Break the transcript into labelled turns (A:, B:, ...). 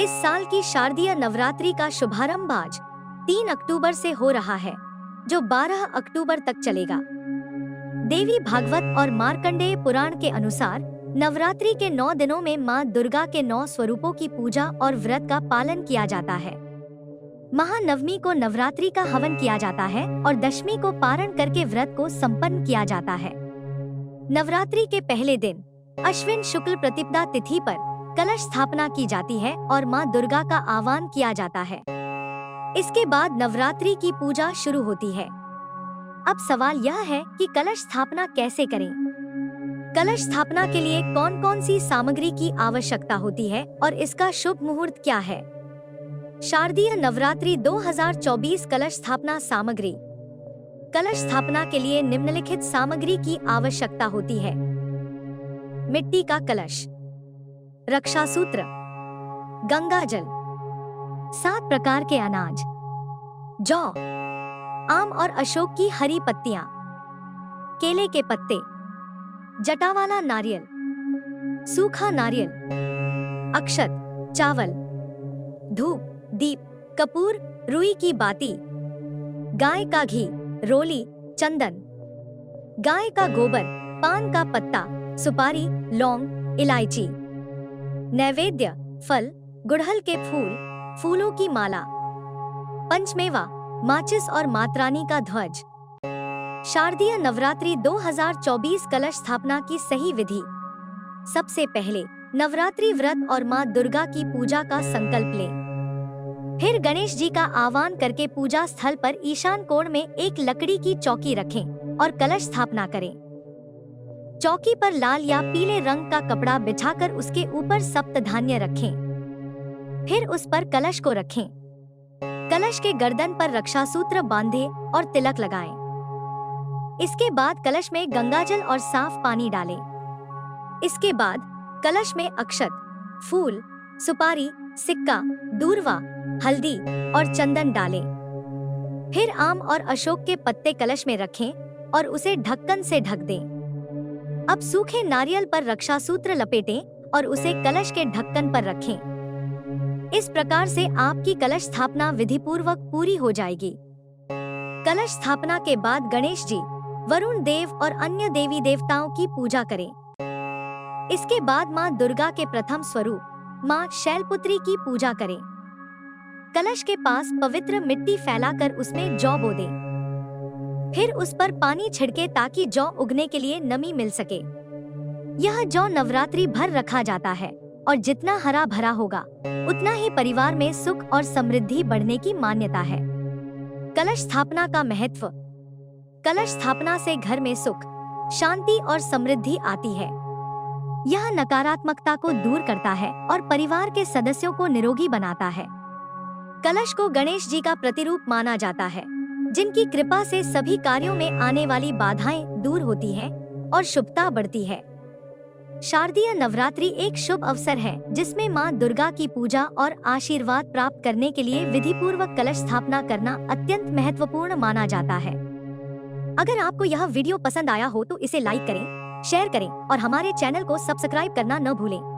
A: इस साल की शारदीय नवरात्रि का शुभारंभ आज 3 अक्टूबर से हो रहा है, जो 12 अक्टूबर तक चलेगा। देवी भागवत और मार्कंडेय पुराण के अनुसार नवरात्रि के 9 दिनों में मां दुर्गा के 9 स्वरूपों की पूजा और व्रत का पालन किया जाता है। महानवमी को नवरात्रि का हवन किया जाता है और दशमी को पारण करके व्रत को संपन्न किया जाता है। नवरात्रि के पहले दिन अश्विन शुक्ल प्रतिपदा तिथि पर कलश स्थापना की जाती है और मां दुर्गा का आह्वान किया जाता है। इसके बाद नवरात्रि की पूजा शुरू होती है। अब सवाल यह है कि कलश स्थापना कैसे करें? कलश स्थापना के लिए कौन कौन सी सामग्री की आवश्यकता होती है और इसका शुभ मुहूर्त क्या है? शारदीय नवरात्रि 2024 कलश स्थापना सामग्री। कलश स्थापना के लिए निम्नलिखित सामग्री की आवश्यकता होती है। मिट्टी का कलश, रक्षा सूत्र, गंगा जल, 7 प्रकार के अनाज, जौ, आम और अशोक की हरी पत्तियां, केले के पत्ते, जटावाला नारियल, सूखा नारियल, अक्षत, चावल, धूप, दीप, कपूर, रुई की बाती, गाय का घी, रोली, चंदन, गाय का गोबर, पान का पत्ता, सुपारी, लौंग, इलायची। नैवेद्य, फल, गुड़हल के फूल, फूलों की माला, पंचमेवा, माचिस और मातरानी का ध्वज। शारदीय नवरात्रि 2024 कलश स्थापना की सही विधि। सबसे पहले नवरात्रि व्रत और मां दुर्गा की पूजा का संकल्प लें। फिर गणेश जी का आह्वान करके पूजा स्थल पर ईशान कोण में एक लकड़ी की चौकी रखें और कलश स्थापना करें। चौकी पर लाल या पीले रंग का कपड़ा बिछाकर उसके ऊपर सप्तधान्य रखें। फिर उस पर कलश को रखें। कलश के गर्दन पर रक्षा सूत्र बांधें और तिलक लगाएं। इसके बाद कलश में गंगाजल और साफ पानी डालें। इसके बाद कलश में अक्षत, फूल, सुपारी, सिक्का, दूर्वा, हल्दी और चंदन डालें। फिर आम और अशोक के पत्ते कलश में रखें और उसे ढक्कन से ढक दें। अब सूखे नारियल पर रक्षा सूत्र लपेटें और उसे कलश के ढक्कन पर रखें। इस प्रकार से आपकी कलश स्थापना विधिपूर्वक पूरी हो जाएगी। कलश स्थापना के बाद गणेश जी, वरुण देव और अन्य देवी देवताओं की पूजा करें। इसके बाद मां दुर्गा के प्रथम स्वरूप मां शैलपुत्री की पूजा करें। कलश के पास पवित्र मिट्टी फैलाकर उसमें जौ बो दें। फिर उस पर पानी छिड़के ताकि जौ उगने के लिए नमी मिल सके। यह जौ नवरात्रि भर रखा जाता है और जितना हरा भरा होगा उतना ही परिवार में सुख और समृद्धि बढ़ने की मान्यता है। कलश स्थापना का महत्व। कलश स्थापना से घर में सुख, शांति और समृद्धि आती है। यह नकारात्मकता को दूर करता है और परिवार के सदस्यों को निरोगी बनाता है। कलश को गणेश जी का प्रतिरूप माना जाता है, जिनकी कृपा से सभी कार्यों में आने वाली बाधाएं दूर होती हैं और शुभता बढ़ती है। शारदीय नवरात्रि एक शुभ अवसर है जिसमें मां दुर्गा की पूजा और आशीर्वाद प्राप्त करने के लिए विधिपूर्वक कलश स्थापना करना अत्यंत महत्वपूर्ण माना जाता है। अगर आपको यह वीडियो पसंद आया हो तो इसे लाइक करें, शेयर करें और हमारे चैनल को सब्सक्राइब करना न भूलें।